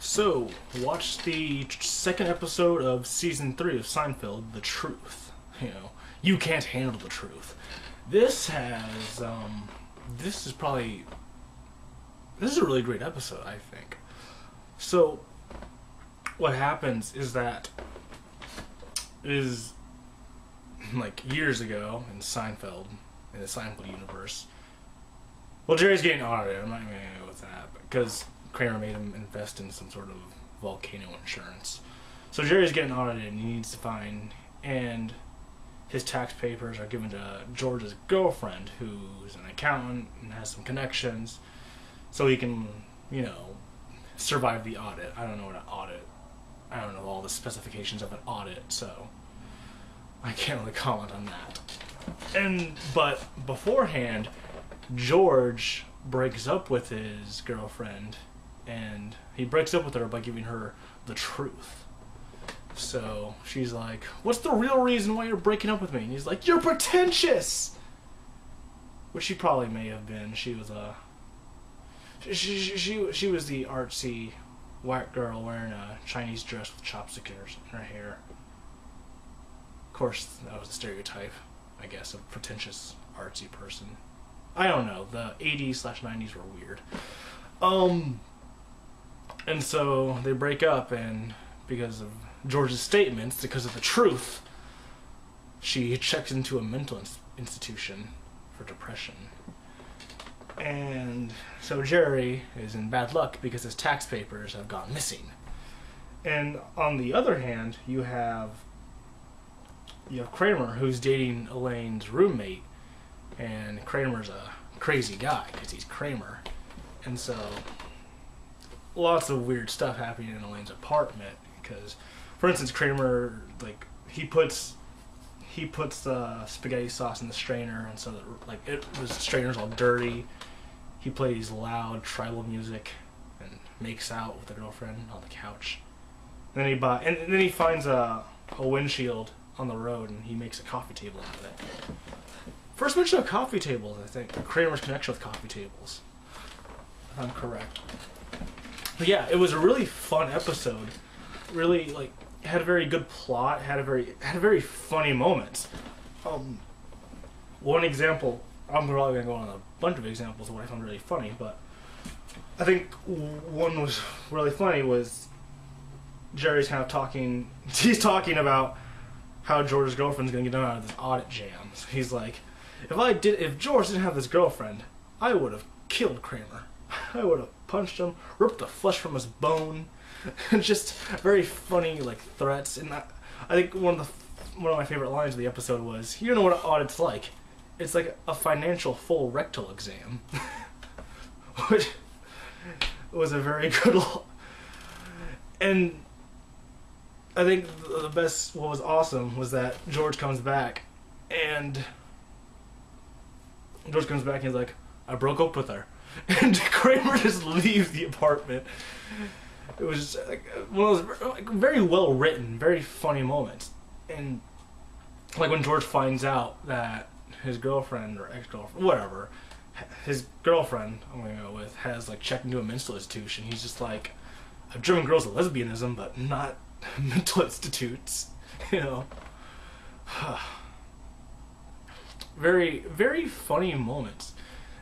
So, watch the second episode of season 3 of Seinfeld, The Truth. You can't handle the truth. This has, this is a really great episode, I think. So, what happens is that, like, years ago in the Seinfeld universe, well, Jerry's getting audited. I'm not even going to go with that, because Kramer made him invest in some sort of volcano insurance. So Jerry's getting audited, and he needs to find, and his tax papers are given to George's girlfriend, who's an accountant and has some connections, so he can, survive the audit. I don't know all the specifications of an audit, so I can't really comment on that. But beforehand, George breaks up with his girlfriend, and he breaks up with her by giving her the truth. So she's like, "What's the real reason why you're breaking up with me?" And he's like, "You're pretentious!" Which she probably may have been. She was she was the artsy white girl wearing a Chinese dress with chopsticks in her hair. Of course, that was a stereotype, I guess, of pretentious artsy person. I don't know. The 80s/90s were weird. And so they break up, and because of George's statements, because of the truth, she checks into a mental institution for depression. And so Jerry is in bad luck because his tax papers have gone missing. And on the other hand, you have Kramer, who's dating Elaine's roommate, and Kramer's a crazy guy because he's Kramer. And so lots of weird stuff happening in Elaine's apartment because, for instance, Kramer, like, he puts the spaghetti sauce in the strainer, and so the strainer's all dirty. He plays loud tribal music and makes out with the girlfriend on the couch. And then he finds a windshield on the road, and he makes a coffee table out of it. First mention of coffee tables, I think. Kramer's connection with coffee tables, if I'm correct. But yeah, it was a really fun episode. Really, it had a very good plot. Had a very funny moments. One example, I'm probably gonna go on a bunch of examples of what I found really funny, but I think one was really funny was Jerry's kind of talking. He's talking about how George's girlfriend's gonna get him out of this audit jam. So he's like, if George didn't have this girlfriend, I would have killed Kramer. I would have punched him, ripped the flesh from his bone, and just very funny threats. And I think one of my favorite lines of the episode was, "You know what an audit's like? It's like a financial full rectal exam," which was a very good. And I think what was awesome was that George comes back, and he's like, "I broke up with her." And Kramer just leaves the apartment. It was just one of those very well written, very funny moments. And when George finds out that his girlfriend or ex-girlfriend, whatever, his girlfriend, I'm gonna go with, has checked into a mental institution. He's just like, "I've driven girls to lesbianism, but not mental institutes," Very, very funny moments.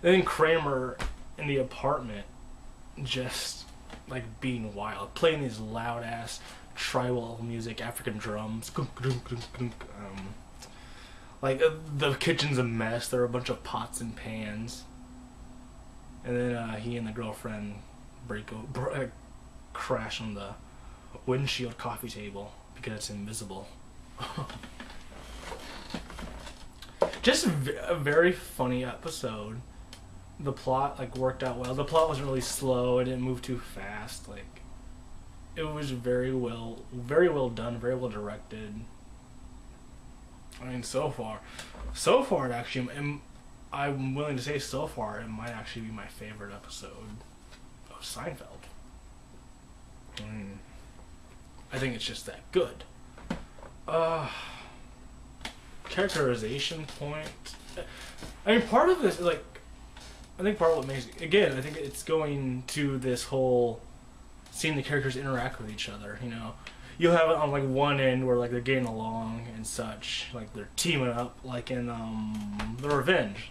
And then Kramer in the apartment just being wild, playing these loud ass tribal music, African drums. The kitchen's a mess. There are a bunch of pots and pans. And then he and the girlfriend crash on the windshield coffee table because it's invisible. Just a very funny episode. The plot worked out well. The plot wasn't really slow. It didn't move too fast. It was very well done, very well directed. I mean, so far it actually, I'm willing to say so far it might actually be my favorite episode of Seinfeld. I think it's just that good. Characterization point. I mean, part of this, I think part of what makes it, again, I think it's going to this whole seeing the characters interact with each other. You know, you'll have it on like one end where like they're getting along and such, like they're teaming up, like in The Revenge,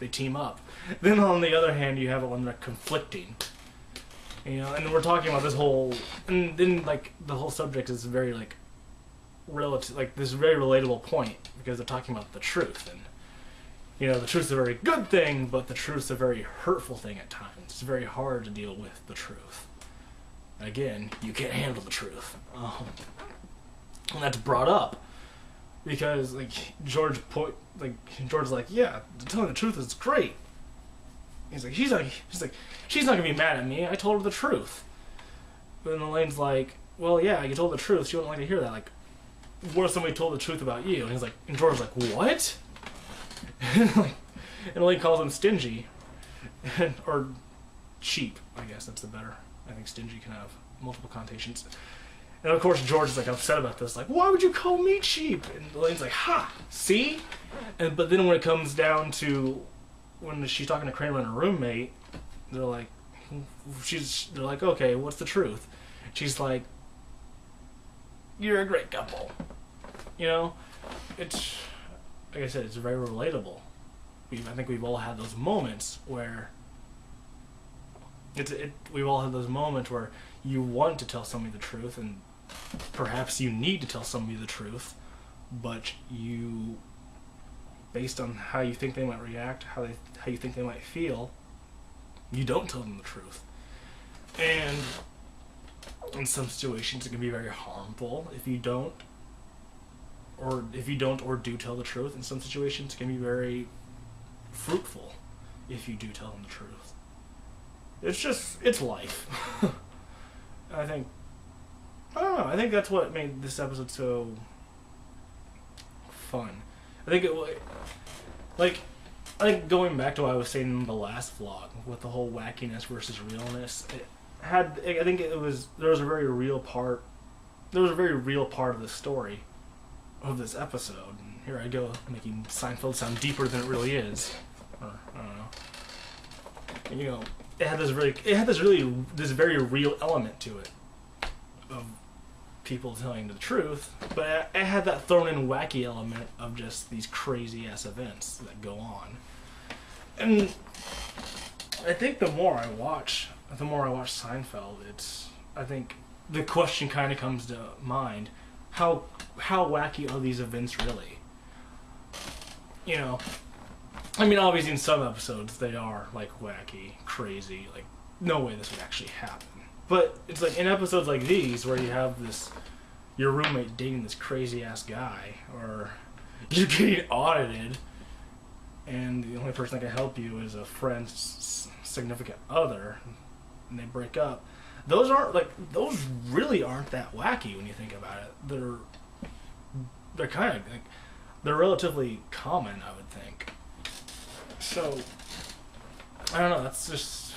they team up. Then on the other hand, you have it when they're conflicting. You know, and we're talking about this whole, and then like the whole subject is very like relative, like this very relatable point because they're talking about the truth, and you know, the truth's a very good thing, but the truth's a very hurtful thing at times. It's very hard to deal with the truth. Again, you can't handle the truth, and that's brought up because like George's like, yeah, telling the truth is great. He's like, she's not gonna be mad at me. I told her the truth. But then Elaine's like, well, yeah, you told the truth. She wouldn't like to hear that. Like, what if somebody told the truth about you? And he's like, and George's like, what? And Elaine calls him stingy, or cheap. I guess that's the better. I think stingy can have multiple connotations. And of course, George is like upset about this. Like, why would you call me cheap? And Elaine's like, ha, see? But then when it comes down to when she's talking to Kramer and her roommate, they're like, okay, what's the truth? She's like, you're a great couple. You know, it's like I said, it's very relatable. I think we've all had those moments where we've all had those moments where you want to tell somebody the truth, and perhaps you need to tell somebody the truth, but you, based on how you think they might react, how you think they might feel, you don't tell them the truth. And in some situations, it can be very harmful if you don't or do tell the truth. In some situations, it can be very fruitful if you do tell them the truth. It's life. I don't know. I think that's what made this episode so fun. I think going back to what I was saying in the last vlog with the whole wackiness versus realness, there was a very real part of the story of this episode. And here I go making Seinfeld sound deeper than it really is. Or, I don't know. And, you know, it had this very real element to it of people telling the truth, but it had that thrown in wacky element of just these crazy ass events that go on. And I think the more I watch Seinfeld, I think the question kind of comes to mind: how wacky are these events really? You know, I mean, obviously in some episodes they are like wacky, crazy, like no way this would actually happen. But it's like in episodes like these where you have your roommate dating this crazy ass guy, or you're getting audited, and the only person that can help you is a friend's significant other, and they break up. Those really aren't that wacky when you think about it. They're kind of like, they're relatively common, I would think. So I don't know. That's just,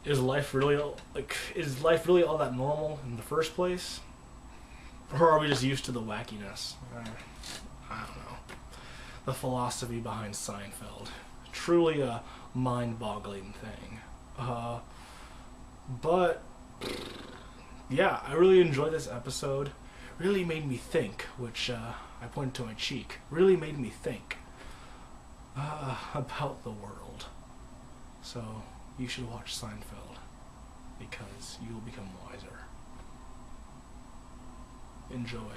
is life really all that normal in the first place, or are we just used to the wackiness? I don't know. The philosophy behind Seinfeld, truly a mind-boggling thing. But yeah, I really enjoyed this episode. Really made me think, which I pointed to my cheek. Really made me think about the world. So you should watch Seinfeld, because you will become wiser. Enjoy.